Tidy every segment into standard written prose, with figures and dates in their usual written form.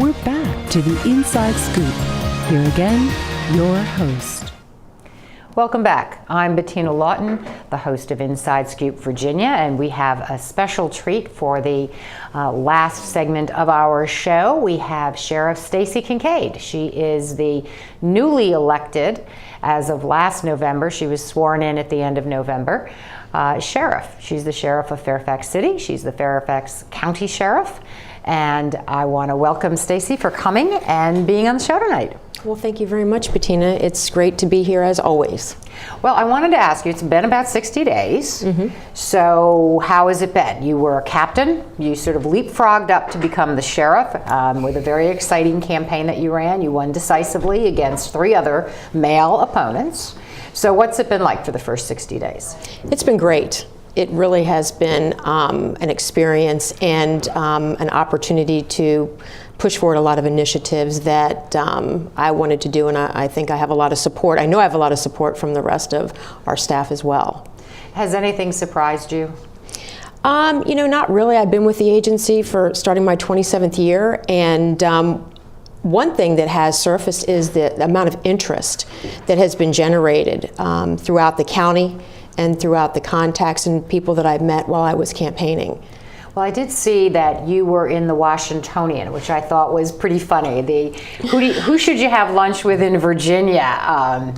We're back to the Inside Scoop. Here again, your host. Welcome back. I'm Bettina Lawton, the host of Inside Scoop Virginia, and we have a special treat for the last segment of our show. We have Sheriff Stacey Kincaid. She is the newly elected, as of last November, she was sworn in at the end of November, sheriff. She's the sheriff of Fairfax City. She's the Fairfax County Sheriff. And I want to welcome Stacey for coming and being on the show tonight. Well, thank you very much, Bettina. It's great to be here as always. Well, I wanted to ask you, it's been about 60 days. So how has it been? You were a captain. You sort of leapfrogged up to become the sheriff with a very exciting campaign that you ran. You won decisively against 3 other male opponents. So what's it been like for the first 60 days? It's been great. It really has been an experience and an opportunity to push forward a lot of initiatives that I wanted to do, and I think I have a lot of support. I know I have a lot of support from the rest of our staff as well. Has anything surprised you? You know, not really. I've been with the agency for starting my 27th year, and one thing that has surfaced is the amount of interest that has been generated throughout the county and throughout the contacts and people that I've met while I was campaigning. Well, I did see that you were in the Washingtonian, which I thought was pretty funny. The who should you have lunch with in Virginia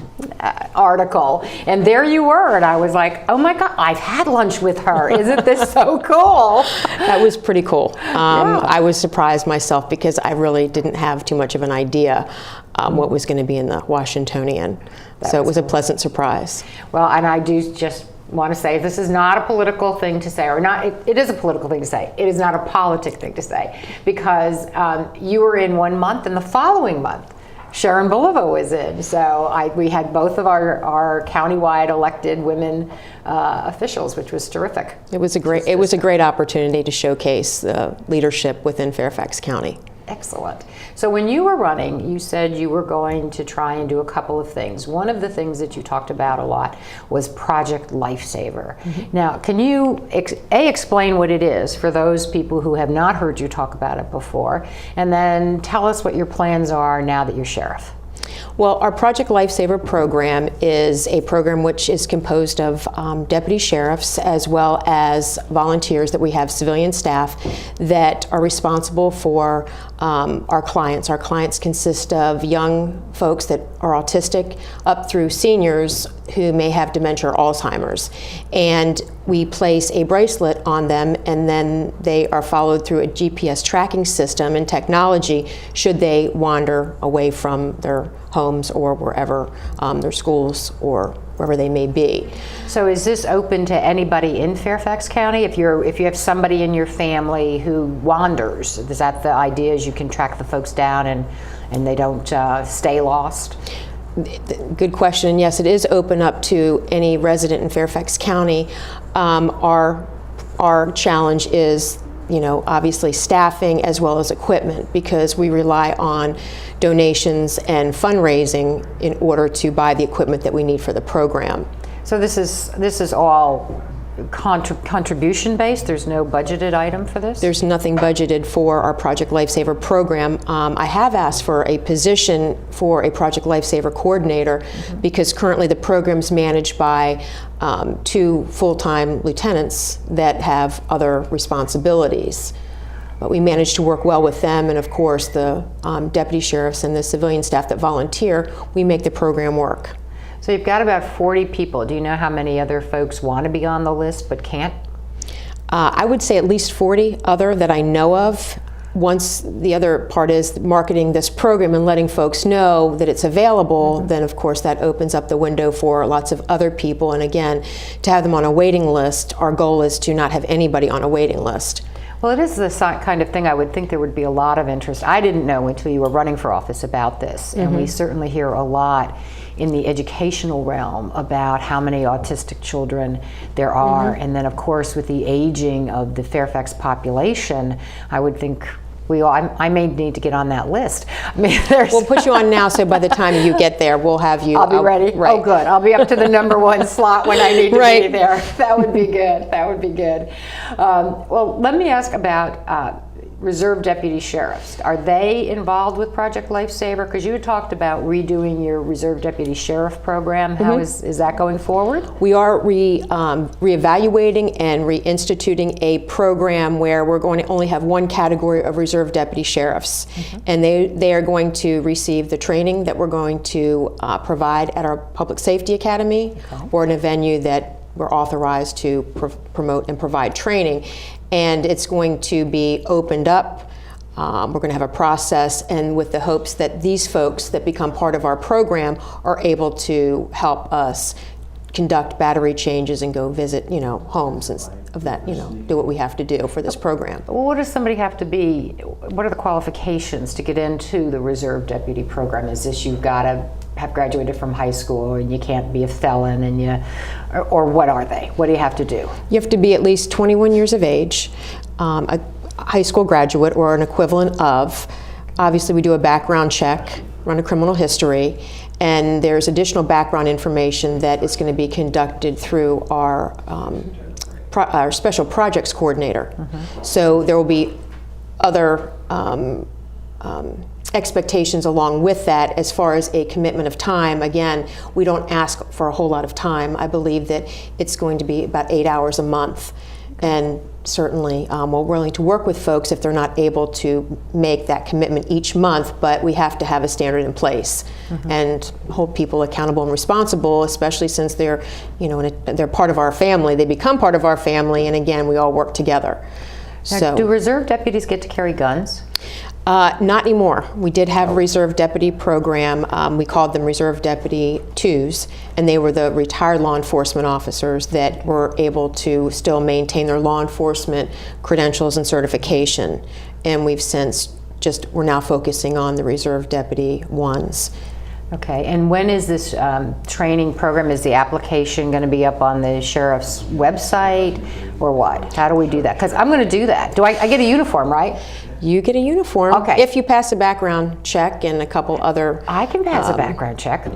article, and there you were, and I was like, oh my God, I've had lunch with her. Isn't this so cool? That was pretty cool. I was surprised myself because I really didn't have too much of an idea what was going to be in the Washingtonian. So it was a pleasant surprise. Well, and I do just want to say this is not a political thing to say, or not. It is a political thing to say. It is not a politic thing to say, because you were in one month, and the following month, Sharon Bulova was in. So we had both of our countywide elected women officials, which was terrific. It was a great opportunity to showcase the leadership within Fairfax County. Excellent. So when you were running, you said you were going to try and do a couple of things. One of the things that you talked about a lot was Project Lifesaver. Now, can you explain what it is for those people who have not heard you talk about it before, and then tell us what your plans are now that you're sheriff? Well, our Project Lifesaver program is a program which is composed of deputy sheriffs as well as volunteers that we have, civilian staff, that are responsible for our clients. Our clients consist of young folks that are autistic up through seniors who may have dementia or Alzheimer's. And we place a bracelet on them, and then they are followed through a GPS tracking system and technology should they wander away from their homes or wherever, their schools or wherever they may be. So is this open to anybody in Fairfax County? If you have somebody in your family who wanders, is that the idea, is you can track the folks down and they don't stay lost? Good question. Yes, it is open up to any resident in Fairfax County. Our challenge is, you know, obviously staffing as well as equipment, because we rely on donations and fundraising in order to buy the equipment that we need for the program. So this is all contribution based? There's no budgeted item for this? There's nothing budgeted for our Project Lifesaver program. I have asked for a position for a Project Lifesaver coordinator because currently the program's managed by 2 full-time lieutenants that have other responsibilities. But we managed to work well with them, and of course the deputy sheriffs and the civilian staff that volunteer, we make the program work. So you've got about 40 people. Do you know how many other folks want to be on the list but can't? I would say at least 40 other that I know of. Once the other part is marketing this program and letting folks know that it's available, then of course that opens up the window for lots of other people. And again, to have them on a waiting list, our goal is to not have anybody on a waiting list. Well, it is the kind of thing I would think there would be a lot of interest. I didn't know until you were running for office about this, and we certainly hear a lot in the educational realm about how many autistic children there are, and then of course with the aging of the Fairfax population, I would think I may need to get on that list. I mean, we'll put you on now, so by the time you get there, we'll have you. I'll be ready. Right. Oh, good. I'll be up to the #1 slot when I need to be there. That would be good. That would be good. Well, let me ask about reserve deputy sheriffs, are they involved with Project Lifesaver? Because you had talked about redoing your reserve deputy sheriff program. How is that going forward? We are reevaluating and reinstituting a program where we're going to only have one category of reserve deputy sheriffs. And they are going to receive the training that we're going to provide at our Public Safety Academy, or in a venue that we're authorized to promote and provide training. And it's going to be opened up. We're going to have a process, and with the hopes that these folks that become part of our program are able to help us conduct battery changes and go visit, homes and of that, do what we have to do for this program. Well, what does somebody have to be? What are the qualifications to get into the reserve deputy program? Is this you've got to have graduated from high school, and you can't be a felon, and or what are they? What do you have to do? You have to be at least 21 years of age, a high school graduate or an equivalent of. Obviously, we do a background check, run a criminal history, and there's additional background information that is going to be conducted through our special projects coordinator. So there will be other expectations along with that as far as a commitment of time. Again, we don't ask for a whole lot of time. I believe that it's going to be about 8 hours a month. And certainly we're willing to work with folks if they're not able to make that commitment each month, but we have to have a standard in place and hold people accountable and responsible, especially since they're, they're part of our family. They become part of our family, and again, we all work together. Now, do reserve deputies get to carry guns? Not anymore. We did have a reserve deputy program. We called them Reserve Deputy 2s, and they were the retired law enforcement officers that were able to still maintain their law enforcement credentials and certification. And we've since we're now focusing on the Reserve Deputy 1s. Okay, and when is this training program? Is the application going to be up on the sheriff's website, or what? How do we do that? Because I'm going to do that. Do I get a uniform, right? You get a uniform. Okay. If you pass a background check and a couple other. I can pass a background check.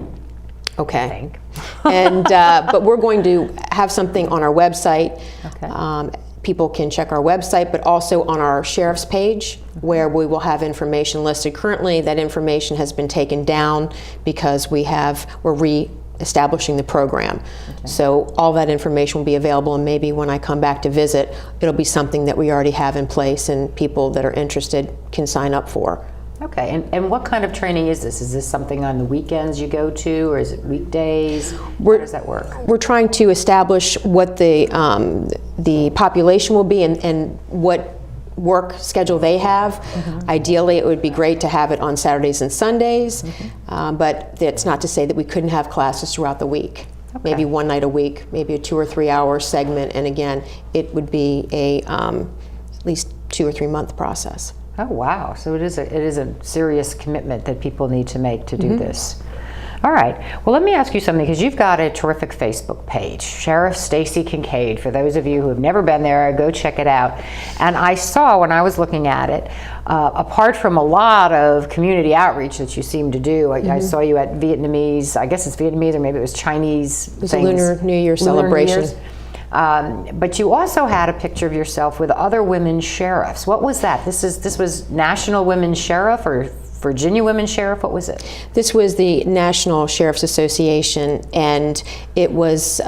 Okay. I think. And but we're going to have something on our website. Okay. People can check our website, but also on our sheriff's page, where we will have information listed. Currently, that information has been taken down because we're re-establishing the program. Okay. So all that information will be available, and maybe when I come back to visit, it'll be something that we already have in place and people that are interested can sign up for. Okay, and what kind of training is this? Is this something on the weekends you go to, or is it weekdays? How does that work? We're trying to establish what the population will be and what work schedule they have. Ideally, it would be great to have it on Saturdays and Sundays, but that's not to say that we couldn't have classes throughout the week. Okay. Maybe one night a week, maybe a 2 or 3 hour segment, and again, it would be a at least 2 or 3 month process. Oh wow! So it is a serious commitment that people need to make to do this. All right. Well, let me ask you something, because you've got a terrific Facebook page, Sheriff Stacey Kincaid. For those of you who have never been there, go check it out. And I saw when I was looking at it, apart from a lot of community outreach that you seem to do, I saw you at Vietnamese. I guess it's Vietnamese, or maybe it was Chinese. It was a Lunar New Year celebration. But you also had a picture of yourself with other women sheriffs. What was that? This was National Women Sheriff, or Virginia Women Sheriff? What was it? This was the National Sheriff's Association, and it was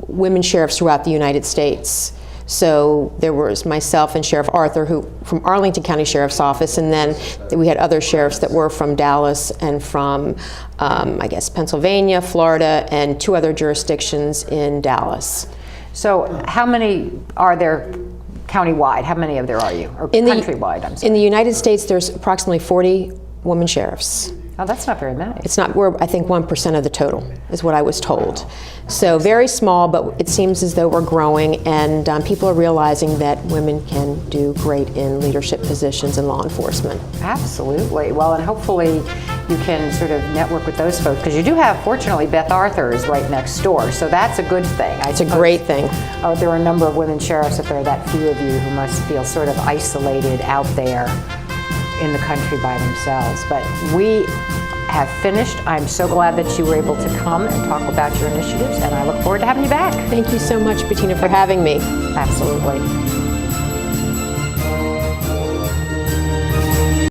women sheriffs throughout the United States. So there was myself and Sheriff Arthur, who from Arlington County Sheriff's Office, and then we had other sheriffs that were from Dallas and from, I guess, Pennsylvania, Florida, and 2 other jurisdictions in Dallas. So how many are there countywide? How many of there are you? Or countrywide, I'm sorry. In the United States, there's approximately 40 women sheriffs. Oh, that's not very many. It's not, we're, I think 1% of the total is what I was told. So very small, but it seems as though we're growing, and people are realizing that women can do great in leadership positions in law enforcement. Absolutely. Well, and hopefully you can sort of network with those folks, because you do have, fortunately, Beth Arthur is right next door, so that's a good thing. It's a great thing. There are a number of women sheriffs, if there are that few of you, who must feel sort of isolated out there in the country by themselves. But we have finished. I'm so glad that you were able to come and talk about your initiatives, and I look forward to having you back. Thank you so much, Bettina, for having me. Absolutely.